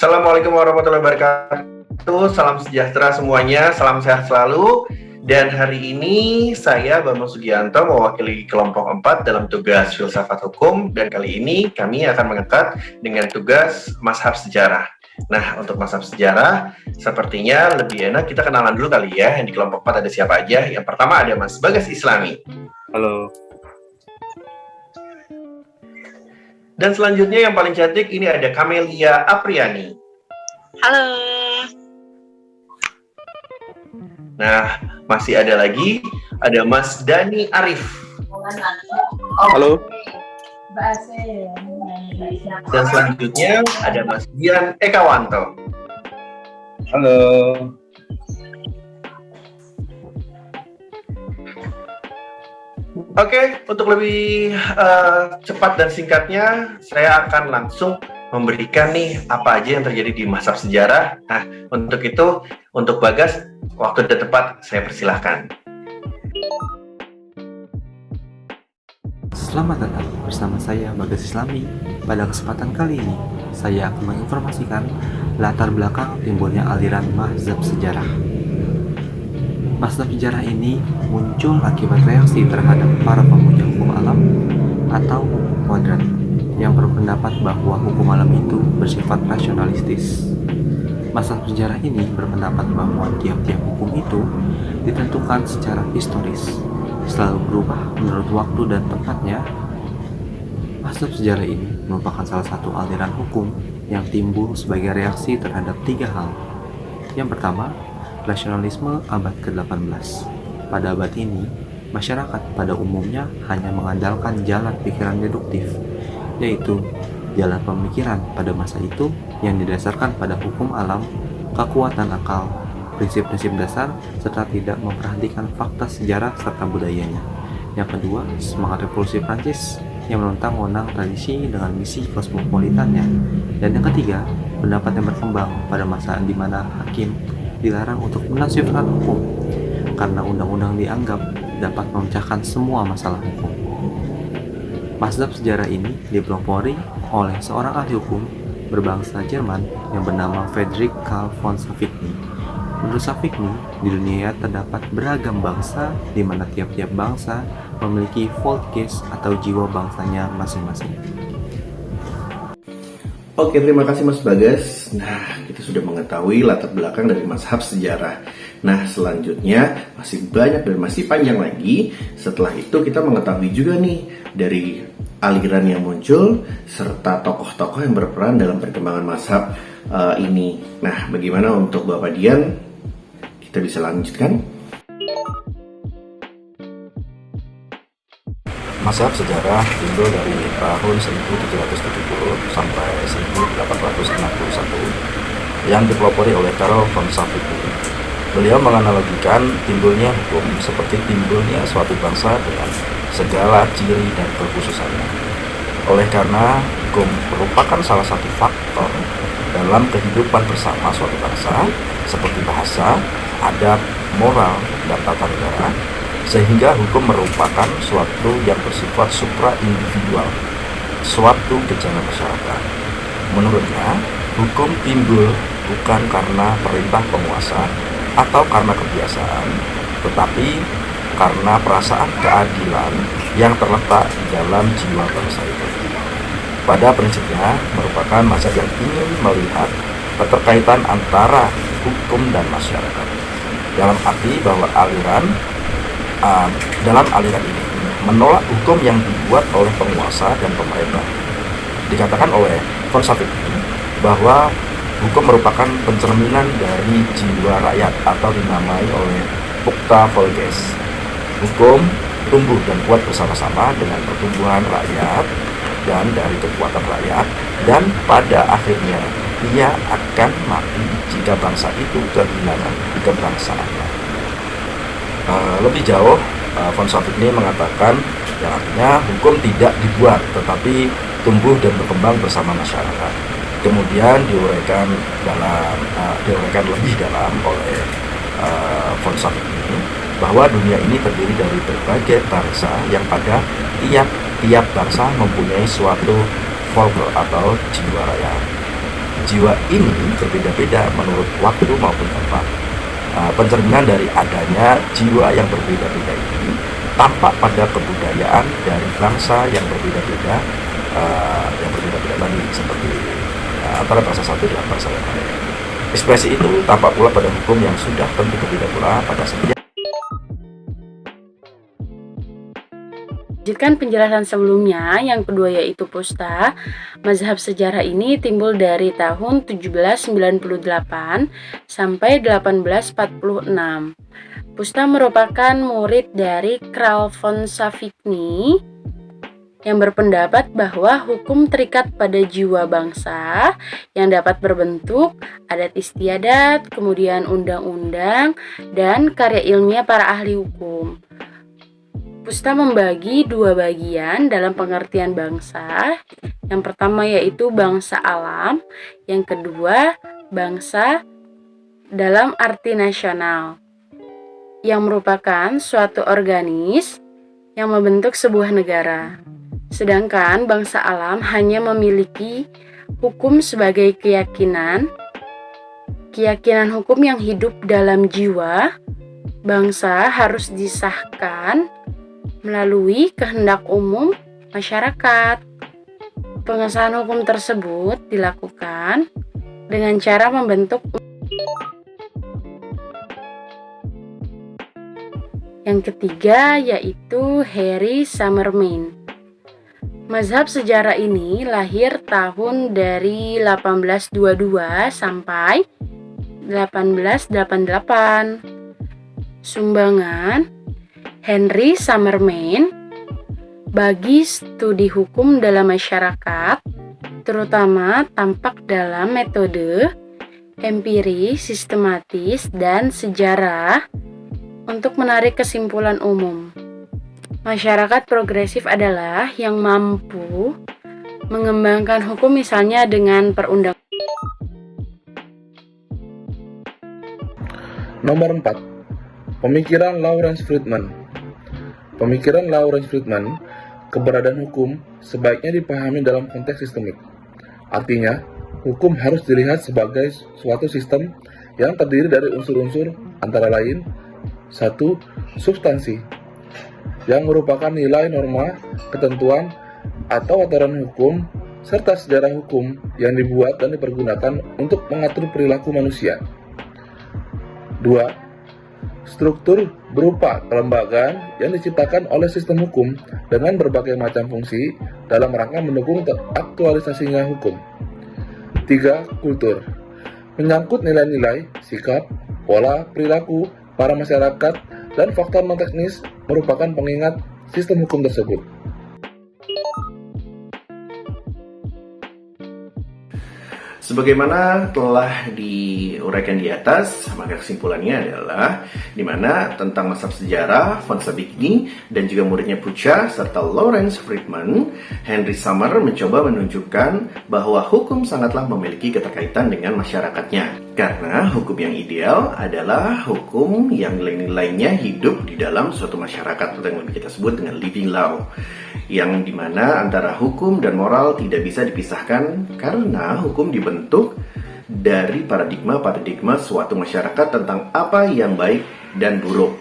Assalamualaikum warahmatullahi wabarakatuh. Salam sejahtera semuanya, salam sehat selalu. Dan hari ini saya Bambang Sugianto mewakili kelompok 4 dalam tugas filsafat hukum, dan kali ini kami akan mengangkat dengan tugas mazhab sejarah. Nah, untuk mazhab sejarah, sepertinya lebih enak kita kenalan dulu kali ya. Yang di kelompok 4 ada siapa aja? Yang pertama ada Mas Bagas Islami. Halo. Dan selanjutnya yang paling cantik ini ada Camelia Apriani. Halo. Nah, masih ada lagi, ada Mas Dani Arif. Halo. Dan selanjutnya ada Mas Dian Ekawanto. Halo. Oke, untuk lebih cepat dan singkatnya, saya akan langsung memberikan nih apa aja yang terjadi di mazhab sejarah. Nah, untuk itu, untuk Bagas, waktu dan tempat saya persilahkan. Selamat datang bersama saya Bagas Islami. Pada kesempatan kali ini, saya akan menginformasikan latar belakang timbulnya aliran mazhab sejarah. Mazhab sejarah ini muncul akibat reaksi terhadap para pemuja hukum alam atau modern yang berpendapat bahwa hukum alam itu bersifat rasionalistis. Mazhab sejarah ini berpendapat bahwa tiap-tiap hukum itu ditentukan secara historis, selalu berubah menurut waktu dan tempatnya. Mazhab sejarah ini merupakan salah satu aliran hukum yang timbul sebagai reaksi terhadap tiga hal. Yang pertama, rasionalisme abad ke-18. Pada abad ini, masyarakat pada umumnya hanya mengandalkan jalan pikiran deduktif, yaitu jalan pemikiran pada masa itu yang didasarkan pada hukum alam, kekuatan akal, prinsip-prinsip dasar, serta tidak memperhatikan fakta sejarah serta budayanya. Yang kedua, semangat revolusi Prancis yang menentang tradisi dengan misi kosmopolitannya. Dan yang ketiga, pendapat yang berkembang pada masa di mana hakim dilarang untuk menafsirkan hukum karena undang-undang dianggap dapat memecahkan semua masalah hukum. Mazhab sejarah ini dipelopori oleh seorang ahli hukum berbangsa Jerman yang bernama Friedrich Karl von Savigny. Menurut Savigny, di dunia terdapat beragam bangsa di mana tiap-tiap bangsa memiliki Volksgeist atau jiwa bangsanya masing-masing. Oke, terima kasih Mas Bagas. Nah, kita sudah mengetahui latar belakang dari mazhab sejarah. Nah, selanjutnya masih banyak dan masih panjang lagi. Setelah itu kita mengetahui juga nih dari aliran yang muncul serta tokoh-tokoh yang berperan dalam perkembangan mazhab ini. Nah, bagaimana untuk Bapak Dian? Kita bisa lanjutkan? Mazhab sejarah timbul dari tahun 1770 sampai 1861 yang dipelopori oleh Karl von Savigny. Beliau menganalogikan timbulnya hukum seperti timbulnya suatu bangsa dengan segala ciri dan kekhususannya. Oleh karena hukum merupakan salah satu faktor dalam kehidupan bersama suatu bangsa seperti bahasa, adat, moral, dan tata negara, sehingga hukum merupakan suatu yang bersifat supra-individual, suatu gejala masyarakat. Menurutnya, hukum timbul bukan karena perintah penguasa atau karena kebiasaan, tetapi karena perasaan keadilan yang terletak di dalam jiwa bangsa itu. Pada prinsipnya, merupakan mazhab yang ingin melihat keterkaitan antara hukum dan masyarakat, dalam arti bahwa dalam aliran ini menolak hukum yang dibuat oleh penguasa dan pemerintah. Dikatakan oleh von Savigny bahwa hukum merupakan pencerminan dari jiwa rakyat atau dinamai oleh Pukta Volkes. Hukum tumbuh dan kuat bersama-sama dengan pertumbuhan rakyat dan dari kekuatan rakyat, dan pada akhirnya ia akan mati jika bangsa itu kehilangan kebangsaannya. Lebih jauh, von Savigny mengatakan yang artinya hukum tidak dibuat tetapi tumbuh dan berkembang bersama masyarakat. Kemudian diuraikan lebih dalam oleh von Savigny bahwa dunia ini terdiri dari berbagai bangsa yang pada tiap bangsa mempunyai suatu folklore atau jiwa rakyat. jiwa ini berbeda-beda menurut waktu maupun tempat. Pencerminan dari adanya jiwa yang berbeda-beda ini tampak pada kebudayaan dari bangsa yang berbeda-beda, tadi seperti antara bangsa satu dengan bangsa yang lain. Ekspresi itu tampak pula pada hukum yang sudah tentu berbeda pula pada sejarah. Lanjutkan penjelasan sebelumnya, yang kedua yaitu pusta. Mazhab sejarah ini timbul dari tahun 1798 sampai 1846. Pusta merupakan murid dari Král von Savigny yang berpendapat bahwa hukum terikat pada jiwa bangsa yang dapat berbentuk adat istiadat, kemudian undang-undang, dan karya ilmiah para ahli hukum. Pusta membagi dua bagian dalam pengertian bangsa. Yang pertama yaitu bangsa alam, yang kedua bangsa dalam arti nasional, yang merupakan suatu organisme yang membentuk sebuah negara. Sedangkan bangsa alam hanya memiliki hukum sebagai keyakinan hukum yang hidup dalam jiwa. Bangsa harus disahkan melalui kehendak umum masyarakat. Pengesahan hukum tersebut dilakukan dengan cara membentuk. Yang ketiga yaitu Henry Samerman. Mazhab sejarah ini lahir tahun dari 1822 sampai 1888. Sumbangan Henry Samerman bagi studi hukum dalam masyarakat, terutama tampak dalam metode empiris, sistematis, dan sejarah untuk menarik kesimpulan umum. Masyarakat progresif adalah yang mampu mengembangkan hukum misalnya dengan perundang. Nomor 4. Pemikiran Lawrence Friedman. Pemikiran Lawrence Friedman, keberadaan hukum sebaiknya dipahami dalam konteks sistemik. Artinya, hukum harus dilihat sebagai suatu sistem yang terdiri dari unsur-unsur antara lain 1. Substansi, yang merupakan nilai norma, ketentuan, atau aturan hukum, serta sejarah hukum yang dibuat dan dipergunakan untuk mengatur perilaku manusia. 2. Struktur berupa kelembagaan yang diciptakan oleh sistem hukum dengan berbagai macam fungsi dalam rangka mendukung aktualisasinya hukum. 3. Kultur, menyangkut nilai-nilai, sikap, pola, perilaku para masyarakat, dan faktor non-teknis merupakan pengingat sistem hukum tersebut. Sebagaimana telah diuraikan di atas, maka kesimpulannya adalah di mana tentang mazhab sejarah von Savigny dan juga muridnya Pucha serta Lawrence Friedman, Henry Samer mencoba menunjukkan bahwa hukum sangatlah memiliki keterkaitan dengan masyarakatnya. Karena hukum yang ideal adalah hukum yang nilai-nilainya hidup di dalam suatu masyarakat atau yang lebih kita sebut dengan living law, yang dimana antara hukum dan moral tidak bisa dipisahkan karena hukum dibentuk dari paradigma suatu masyarakat tentang apa yang baik dan buruk,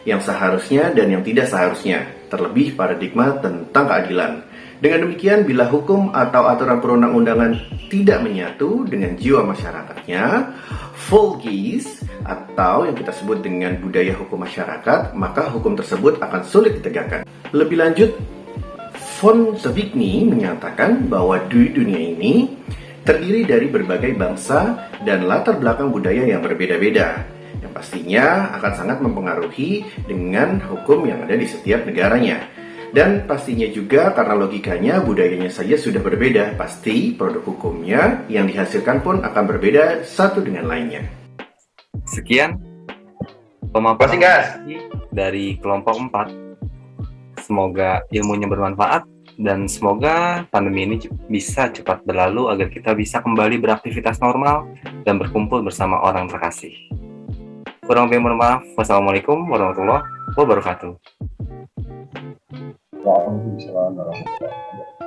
yang seharusnya dan yang tidak seharusnya, terlebih paradigma tentang keadilan. Dengan demikian, bila hukum atau aturan perundang-undangan tidak menyatu dengan jiwa masyarakatnya, Volksgeist atau yang kita sebut dengan budaya hukum masyarakat, maka hukum tersebut akan sulit ditegakkan. Lebih lanjut, von Savigny menyatakan bahwa di dunia ini terdiri dari berbagai bangsa dan latar belakang budaya yang berbeda-beda, yang pastinya akan sangat mempengaruhi dengan hukum yang ada di setiap negaranya. Dan pastinya juga karena logikanya budayanya saja sudah berbeda, pasti produk hukumnya yang dihasilkan pun akan berbeda satu dengan lainnya. Sekian pemaparan dari kelompok 4. Semoga ilmunya bermanfaat dan semoga pandemi ini bisa cepat berlalu agar kita bisa kembali beraktivitas normal dan berkumpul bersama orang terkasih. Kurang lebih mohon maaf. Wassalamualaikum warahmatullahi wabarakatuh. Waalaikumsalam warahmatullahi wabarakatuh.